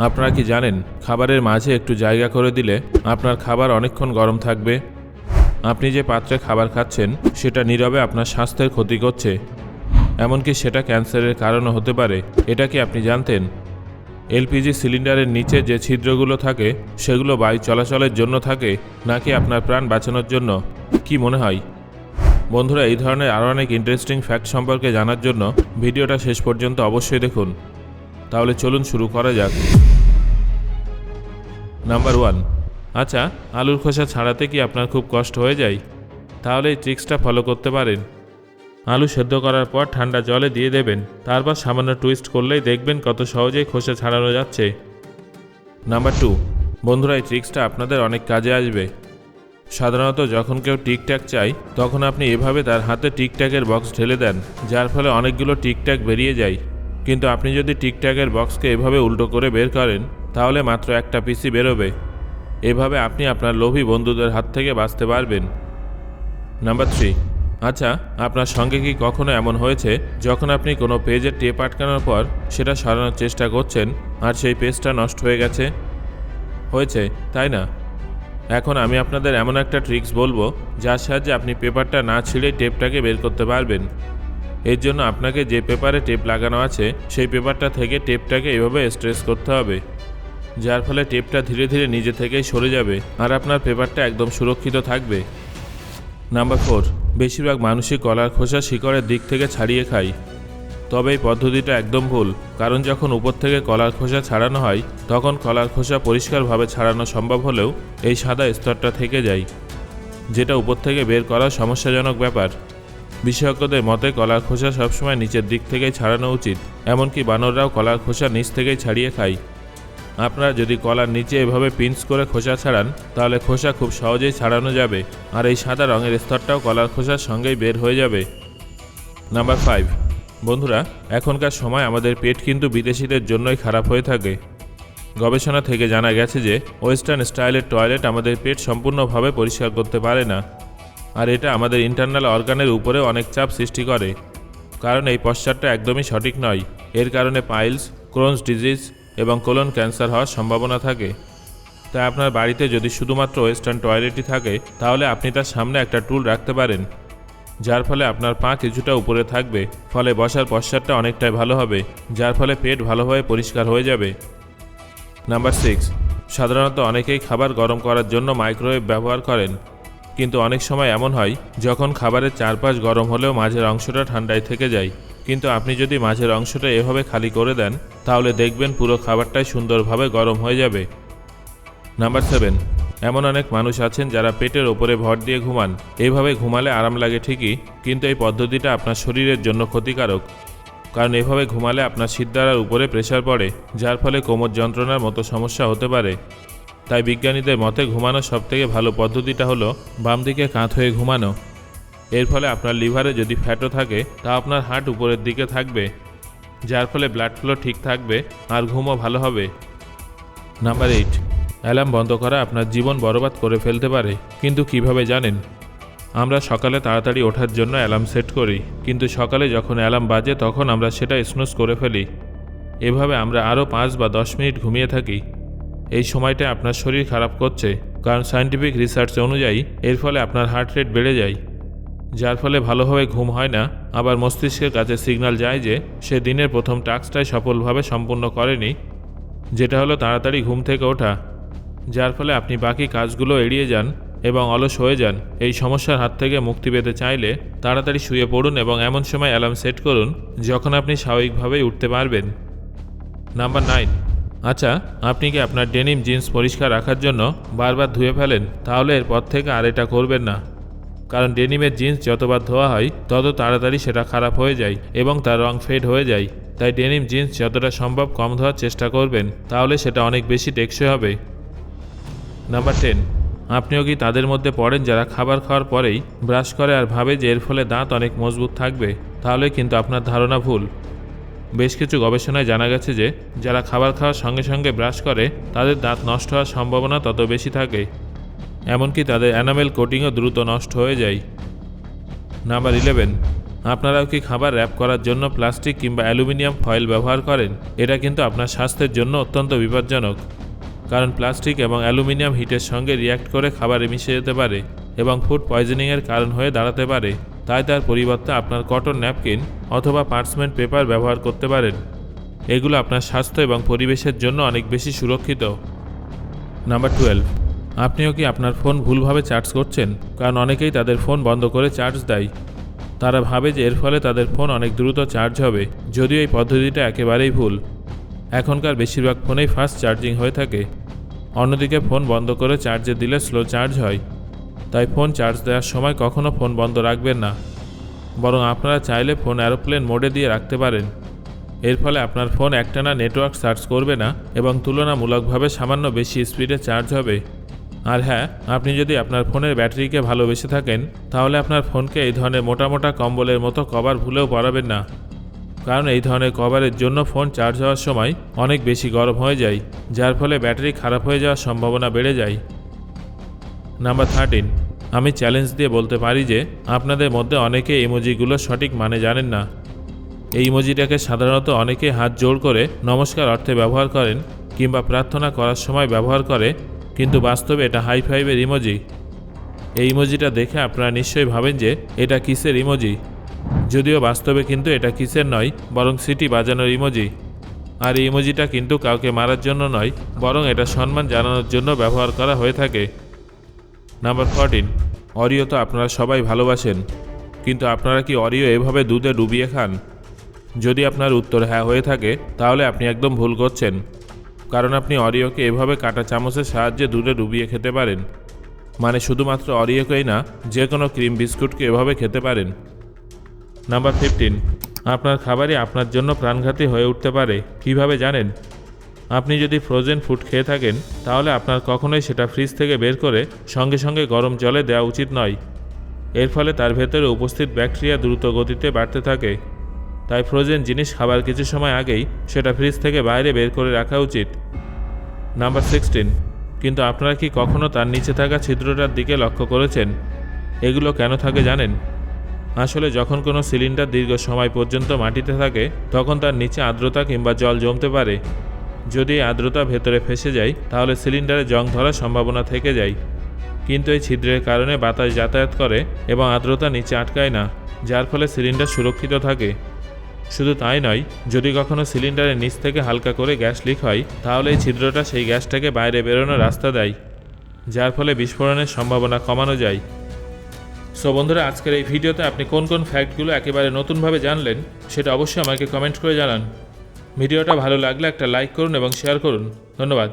আপনারা কি জানেন খাবারের মাঝে একটু জায়গা করে দিলে আপনার খাবার অনেকক্ষণ গরম থাকবে? আপনি যে পাত্রে খাবার খাচ্ছেন সেটা নীরবে আপনার স্বাস্থ্যের ক্ষতি করছে, এমনকি সেটা ক্যান্সারের কারণও হতে পারে। এটা কি আপনি জানতেন? এলপিজি সিলিন্ডারের নিচে যে ছিদ্রগুলো থাকে সেগুলো বায়ু চলাচলের জন্য থাকে, নাকি আপনার প্রাণ বাঁচানোর জন্য? কি মনে হয় বন্ধুরা? এই ধরনের আরও অনেক ইন্টারেস্টিং ফ্যাক্ট সম্পর্কে জানার জন্য ভিডিওটা শেষ পর্যন্ত অবশ্যই দেখুন। তাহলে চলুন শুরু করা যাক। নাম্বার 1। আচ্ছা, আলুর খোসা ছাড়াতে কি আপনার খুব কষ্ট হয়ে যায়? তাহলে এই ট্রিক্সটা ফলো করতে পারেন। আলু সেদ্ধ করার পর ঠান্ডা জলে দিয়ে দেবেন, তারপর সামান্য টুইস্ট করলেই দেখবেন কত সহজেই খোসা ছাড়ানো যাচ্ছে। নাম্বার 2। বন্ধুরা, এই ট্রিক্সটা আপনাদের অনেক কাজে আসবে। সাধারণত যখন কেউ টিকট্যাক চায় তখন আপনি এভাবে তার হাতে টিকট্যাকের বক্স ঢেলে দেন, যার ফলে অনেকগুলো টিকট্যাক বেরিয়ে যায়। কিন্তু আপনি যদি টিকট্যাকের বক্সকে এভাবে উল্টো করে বের করেন তাহলে মাত্র একটা পিসি বেরোবে। এভাবে আপনি আপনার লোভী বন্ধুদের হাত থেকে বাঁচতে পারবেন। নাম্বার 3। আচ্ছা, আপনার সঙ্গে কি কখনো এমন হয়েছে যখন আপনি কোনো পেজের টেপ আটকানোর পর সেটা সরানোর চেষ্টা করছেন আর সেই পেজটা নষ্ট হয়ে গেছে? হয়েছে, তাই না? এখন আমি আপনাদের এমন একটা ট্রিক্স বলবো যার সাহায্যে আপনি পেপারটা না ছিঁড়েই টেপটাকে বের করতে পারবেন। এর জন্য আপনাকে যে পেপারে টেপ লাগানো আছে সেই পেপারটা থেকে টেপটাকে এভাবে স্ট্রেচ করতে হবে, যার ফলে টেপটা ধীরে ধীরে নিজে থেকেই সরে যাবে আর আপনার পেপারটা একদম সুরক্ষিত থাকবে। নাম্বার 4। বেশিরভাগ মানুষই কলার খোসা শিকড়ের দিক থেকে ছাড়িয়ে খায়। তবে এই পদ্ধতিটা একদম ভুল, কারণ যখন উপর থেকে কলার খোসা ছাড়ানো হয় তখন কলার খোসা পরিষ্কারভাবে ছাড়ানো সম্ভব হলেও এই সাদা স্তরটা থেকে যায়, যেটা উপর থেকে বের করা সমস্যাজনক ব্যাপার। বিশেষজ্ঞদের মতে কলার খোসা সবসময় নিচের দিক থেকেই ছাড়ানো উচিত, এমনকি বানররাও কলার খোসা নিচ থেকেই ছাড়িয়ে খায়। আপনারা যদি কলার নিচে এভাবে পিঞ্চ করে খোসা ছাড়ান তাহলে খোসা খুব সহজেই ছাড়ানো যাবে, আর এই সাদা রঙের স্তরটাও কলার খোসার সঙ্গেই বের হয়ে যাবে। নাম্বার 5। বন্ধুরা, এখনকার সময় আমাদের পেট কিন্তু বিদেশিদের জন্যই খারাপ হয়ে থাকে। গবেষণা থেকে জানা গেছে যে ওয়েস্টার্ন স্টাইলের টয়লেট আমাদের পেট সম্পূর্ণভাবে পরিষ্কার করতে পারে না, আর এটা আমাদের ইন্টারনাল অর্গানের উপরে অনেক চাপ সৃষ্টি করে। কারণ এই পশ্চারটা একদমই সঠিক নয়। এর কারণে পাইলস, ক্রোনস ডিজিজ এবং কোলন ক্যান্সার হওয়ার সম্ভাবনা থাকে। তাই আপনার বাড়িতে যদি শুধুমাত্র ওয়েস্টার্ন টয়লেটই থাকে তাহলে আপনি তার সামনে একটা টুল রাখতে পারেন, যার ফলে আপনার পা কিছুটা উপরে থাকবে, ফলে বসার পশ্চারটা অনেকটাই ভালো হবে, যার ফলে পেট ভালোভাবে পরিষ্কার হয়ে যাবে। নাম্বার 6। সাধারণত অনেকেই খাবার গরম করার জন্য মাইক্রোওয়েভ ব্যবহার করেন, কিন্তু অনেক সময় এমন হয় যখন খাবারের চারপাশ গরম হলেও মাঝের অংশটা ঠান্ডায় থেকে যায়। কিন্তু আপনি যদি মাঝের অংশটা এভাবে খালি করে দেন তাহলে দেখবেন পুরো খাবারটাই সুন্দরভাবে গরম হয়ে যাবে। নাম্বার 7। এমন অনেক মানুষ আছেন যারা পেটের ওপরে ভর দিয়ে ঘুমান। এইভাবে ঘুমালে আরাম লাগে ঠিকই, কিন্তু এই পদ্ধতিটা আপনার শরীরের জন্য ক্ষতিকারক, কারণ এভাবে ঘুমালে আপনার শিরদাঁড়ার উপরে প্রেসার পড়ে, যার ফলে কোমর যন্ত্রণার মতো সমস্যা হতে পারে। তাই বিজ্ঞানীদের মতে ঘুমানোর সবথেকে ভালো পদ্ধতিটা হলো বাম দিকে কাঁধ হয়ে ঘুমানো। এর ফলে আপনার লিভারে যদি ফ্যাটও থাকে তা আপনার হার্ট উপরের দিকে থাকবে, যার ফলে ব্লাড ফ্লো ঠিক থাকবে আর ঘুমও ভালো হবে। নাম্বার 8। অ্যালার্ম বন্ধ করা আপনার জীবন বরবাদ করে ফেলতে পারে, কিন্তু কিভাবে জানেন? আমরা সকালে তাড়াতাড়ি ওঠার জন্য অ্যালার্ম সেট করি, কিন্তু সকালে যখন অ্যালার্ম বাজে তখন আমরা সেটা স্নুজ করে ফেলি। এভাবে আমরা আরও 5 বা 10 মিনিট ঘুমিয়ে থাকি। এই সময়টা আপনার শরীর খারাপ করছে, কারণ সায়েন্টিফিক রিসার্চ অনুযায়ী এর ফলে আপনার হার্ট রেট বেড়ে যায়, যার ফলে ভালোভাবে ঘুম হয় না। আবার মস্তিষ্কের কাছে সিগন্যাল যায় যে সে দিনের প্রথম টাস্কটাই সফলভাবে সম্পূর্ণ করেনি, যেটা হলো তাড়াতাড়ি ঘুম থেকে ওঠা, যার ফলে আপনি বাকি কাজগুলো এড়িয়ে যান এবং অলস হয়ে যান। এই সমস্যার হাত থেকে মুক্তি পেতে চাইলে তাড়াতাড়ি শুয়ে পড়ুন এবং এমন সময় অ্যালার্ম সেট করুন যখন আপনি স্বাভাবিকভাবেই উঠতে পারবেন। নাম্বার 9। আচ্ছা, আপনি কি আপনার ডেনিম জিন্স পরিষ্কার রাখার জন্য বারবার ধুয়ে ফেলেন? তাহলে এরপর থেকে আর এটা করবেন না, কারণ ডেনিমের জিন্স যতবার ধোয়া হয় তত তাড়াতাড়ি সেটা খারাপ হয়ে যায় এবং তার রং ফেড হয়ে যায়। তাই ডেনিম জিন্স যতটা সম্ভব কম ধোয়ার চেষ্টা করবেন, তাহলে সেটা অনেক বেশি টেকসই হবে। নাম্বার 10। আপনিও কি তাদের মধ্যে পড়েন যারা খাবার খাওয়ার পরেই ব্রাশ করে আর ভাবে যে এর ফলে দাঁত অনেক মজবুত থাকবে? তাহলে কিন্তু আপনার ধারণা ভুল। বেশ কিছু গবেষণায় জানা গেছে যে যারা খাবার খাওয়ার সঙ্গে সঙ্গে ব্রাশ করে তাদের দাঁত নষ্ট হওয়ার সম্ভাবনা তত বেশি থাকে, এমনকি তাদের এনামেল কোটিংও দ্রুত নষ্ট হয়ে যায়। নাম্বার 11। আপনারাও কি খাবার র্যাপ করার জন্য প্লাস্টিক কিংবা অ্যালুমিনিয়াম ফয়েল ব্যবহার করেন? এটা কিন্তু আপনার স্বাস্থ্যের জন্য অত্যন্ত বিপজ্জনক, কারণ প্লাস্টিক এবং অ্যালুমিনিয়াম হিটের সঙ্গে রিয়্যাক্ট করে খাবারে মিশে যেতে পারে এবং ফুড পয়জনিংয়ের কারণ হয়ে দাঁড়াতে পারে। তাই তার পরিবর্তে আপনার কটন ন্যাপকিন অথবা পার্চমেন্ট পেপার ব্যবহার করতে পারেন। এগুলো আপনার স্বাস্থ্য এবং পরিবেশের জন্য অনেক বেশি সুরক্ষিত। নাম্বার 12, আপনিও কি আপনার ফোন ভুলভাবে চার্জ করছেন? কারণ অনেকেই তাদের ফোন বন্ধ করে চার্জ দেয়। তারা ভাবে যে এর ফলে তাদের ফোন অনেক দ্রুত চার্জ হবে, যদিও এই পদ্ধতিটা একেবারেই ভুল। এখনকার বেশিরভাগ ফোনেই ফাস্ট চার্জিং হয়ে থাকে। অন্যদিকে ফোন বন্ধ করে চার্জে দিলে স্লো চার্জ হয়। তাই ফোন চার্জ দেওয়ার সময় কখনও ফোন বন্ধ রাখবেন না, বরং আপনারা চাইলে ফোন অ্যারোপ্লেন মোডে দিয়ে রাখতে পারেন। এর ফলে আপনার ফোন একটানা নেটওয়ার্ক সার্চ করবে না এবং তুলনামূলকভাবে সামান্য বেশি স্পিডে চার্জ হবে। আর হ্যাঁ, আপনি যদি আপনার ফোনের ব্যাটারিকে ভালোবেসে থাকেন, তাহলে আপনার ফোনকে এই ধরনের মোটা মোটা কম্বলের মতো কভার ভুলেও পরাবেন না, কারণ এই ধরনের কভারের জন্য ফোন চার্জ হওয়ার সময় অনেক বেশি গরম হয়ে যায়, যার ফলে ব্যাটারি খারাপ হয়ে যাওয়ার সম্ভাবনা বেড়ে যায়। নাম্বার 13, আমি চ্যালেঞ্জ দিয়ে বলতে পারি যে আপনাদের মধ্যে অনেকে ইমোজিগুলো সঠিক মানে জানেন না। এই ইমোজিটাকে সাধারণত অনেকে হাত জোড় করে নমস্কার অর্থে ব্যবহার করেন কিংবা প্রার্থনা করার সময় ব্যবহার করে, কিন্তু বাস্তবে এটা হাই ফাইভের ইমোজি। এই ইমোজিটা দেখে আপনারা নিশ্চয়ই ভাবেন যে এটা কিসের ইমোজি, যদিও বাস্তবে কিন্তু এটা কিসের নয়, বরং সিটি বাজানোর ইমোজি। আর এই ইমোজিটা কিন্তু কাউকে মারার জন্য নয়, বরং এটা সম্মান জানানোর জন্য ব্যবহার করা হয়ে থাকে। নাম্বার 14, অরিও তো আপনারা সবাই ভালোবাসেন, কিন্তু আপনারা কি অরিও এভাবে দুধে ডুবিয়ে খান? যদি আপনার উত্তর হ্যাঁ হয়ে থাকে, তাহলে আপনি একদম ভুল করছেন, কারণ আপনি অরিওকে এভাবে কাঁটা চামচের সাহায্যে দুধে ডুবিয়ে খেতে পারেন। মানে শুধুমাত্র অরিওকেই না, যে কোনো ক্রিম বিস্কুটকে এভাবে খেতে পারেন। নাম্বার 15, আপনার খাবারই আপনার জন্য প্রাণঘাতী হয়ে উঠতে পারে। কিভাবে জানেন? আপনি যদি ফ্রোজেন ফুড খেয়ে থাকেন, তাহলে আপনার কখনোই সেটা ফ্রিজ থেকে বের করে সঙ্গে সঙ্গে গরম জলে দেওয়া উচিত নয়। এর ফলে তার ভেতরে উপস্থিত ব্যাকটেরিয়া দ্রুত গতিতে বাড়তে থাকে। তাই ফ্রোজেন জিনিস খাবার কিছু সময় আগেই সেটা ফ্রিজ থেকে বাইরে বের করে রাখা উচিত। নাম্বার 16, কিন্তু আপনারা কি কখনো তার নিচে থাকা ছিদ্রটার দিকে লক্ষ্য করেছেন? এগুলো কেন থাকে জানেন? আসলে যখন কোনো সিলিন্ডার দীর্ঘ সময় পর্যন্ত মাটিতে থাকে, তখন তার নিচে আর্দ্রতা কিংবা জল জমতে পারে। যদি এই আর্দ্রতা ভেতরে ফেসে যায়, তাহলে সিলিন্ডারে জং ধরার সম্ভাবনা থেকে যায়। কিন্তু এই ছিদ্রের কারণে বাতাস যাতায়াত করে এবং আর্দ্রতা নিচে আটকায় না, যার ফলে সিলিন্ডার সুরক্ষিত থাকে। শুধু তাই নয়, যদি কখনো সিলিন্ডারের নিচ থেকে হালকা করে গ্যাস লিক হয়, তাহলে এই ছিদ্রটা সেই গ্যাসটাকে বাইরে বেরোনোর রাস্তা দেয়, যার ফলে বিস্ফোরণের সম্ভাবনা কমানো যায়। সো বন্ধুরা, আজকের এই ভিডিওতে আপনি কোন কোন ফ্যাক্টগুলো একেবারে নতুনভাবে জানলেন, সেটা অবশ্যই আমাকে কমেন্ট করে জানান। ভিডিওটা ভালো লাগলে একটা লাইক করুন এবং শেয়ার করুন। ধন্যবাদ।